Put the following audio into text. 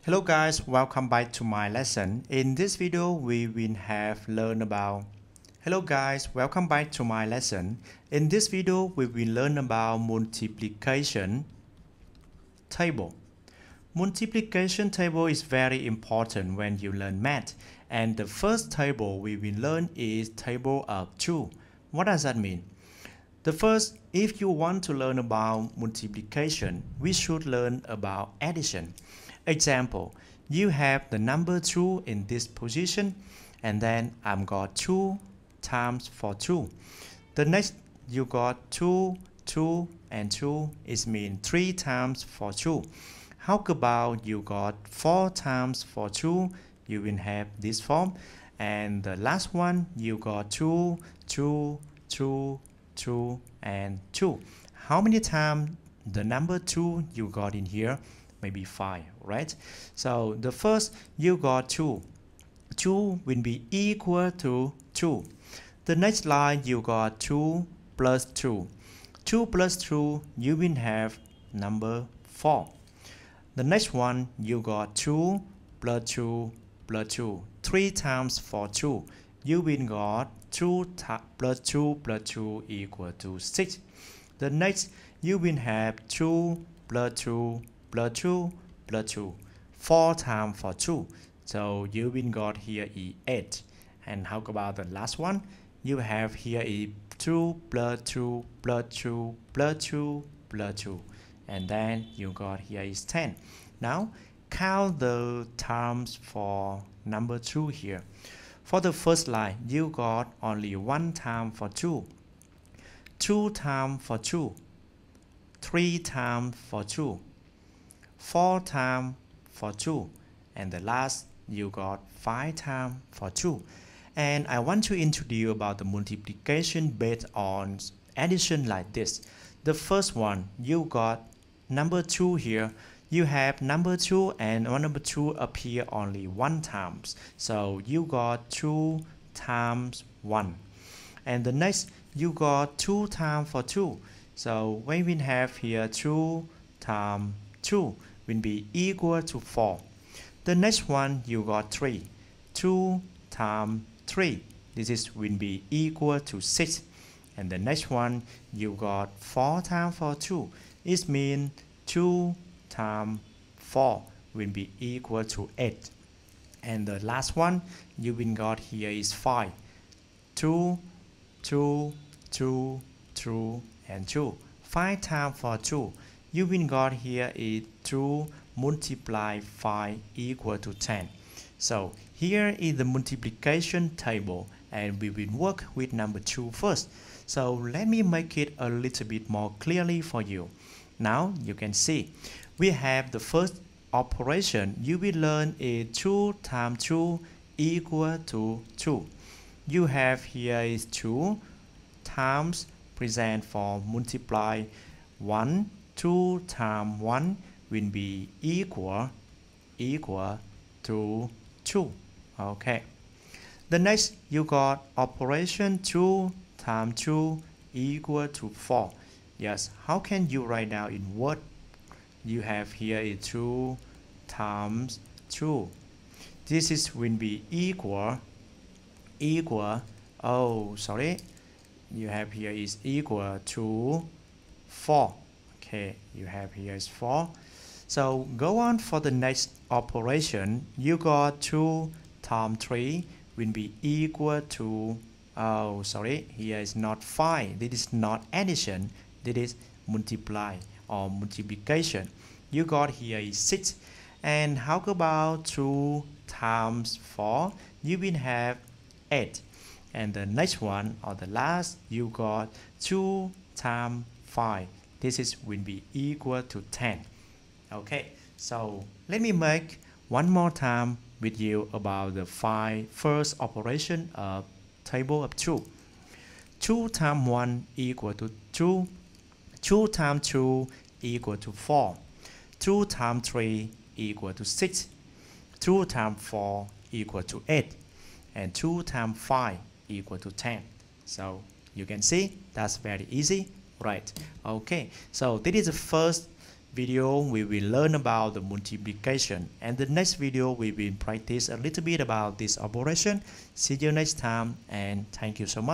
Hello guys, welcome back to my lesson. In this video, we will have learn about Hello guys, welcome back to my lesson. In this video, we will learn about multiplication table. Multiplication table is very important when you learn math. And the first table we will learn is table of 2. What does that mean? The first, if you want to learn about multiplication, we should learn about addition. Example, you have the number 2 in this position, and then I'm got 2 times for 2. The next, you got 2, 2, and 2 is mean 3 times for 2. How about you got 4 times for 2? You will have this form. And the last one, you got 2, 2, 2, 2, and 2. How many times the number 2 you got in here? Maybe 5, right? So the first, you got 2. 2 will be equal to 2. The next line, you got 2 plus 2. 2 plus 2, you will have number 4. The next one, you got 2 plus 2 plus 2. 3 times for 2, you will got 2 plus 2 plus 2 equal to 6. The next, you will have 2 plus 2 plus 2 plus 2. 4 times for 2. So you will got here is 8. And how about the last one? You have here is 2 plus 2 plus 2 plus 2 plus 2. And then you got here is 10. Now count the times for number 2 here. For the first line, you got only 1 time for 2. 2 times for 2. 3 times for 2. 4 times for 2. And the last, you got 5 times for 2. And I want to introduce you about the multiplication based on addition like this. The first one, you got number 2 here. You have number 2 and number 2 appear only 1 times. So you got 2 times 1. And the next, you got 2 times for 2. So when we have here 2 times 2 will be equal to 4. The next one, you got 3. 2 times 3. This is will be equal to 6. And the next one, you got 4 times for 2. It means 2 times 4 will be equal to 8. And the last one, you will got here is 5. 2, 2, 2, 2, and 2. 5 times for 2. You will got here is 2 multiply 5 equal to 10. So here is the multiplication table, and we will work with number 2 first. So let me make it a little bit more clearly for you. Now you can see we have the first operation you will learn is 2 times 2 equal to 2. You have here is 2 times present for multiply 1. 2 times 1 will be equal to 2. Okay. The next, you got operation 2 times 2 equal to 4. Yes, how can you write down in word? You have here is 2 times 2. This is will be equal. You have here is equal to 4. Okay, you have here is 4. So go on for the next operation. You got 2 times 3 will be equal to, here is not 5. This is not addition. This is multiply or multiplication. You got here is 6. And how about 2 times 4? You will have 8. And the next one or the last, you got 2 times 5. This is will be equal to 10. Okay, so let me make one more time with you about the first operation of table of 2. 2 times 1 equal to 2. 2 times 2 equal to 4. 2 times 3 equal to 6. 2 times 4 equal to 8. And 2 times 5 equal to 10. So you can see that's very easy, right? Okay, so this is the first video we will learn about the multiplication, and the next video we will practice a little bit about this operation. See you next time, and thank you so much.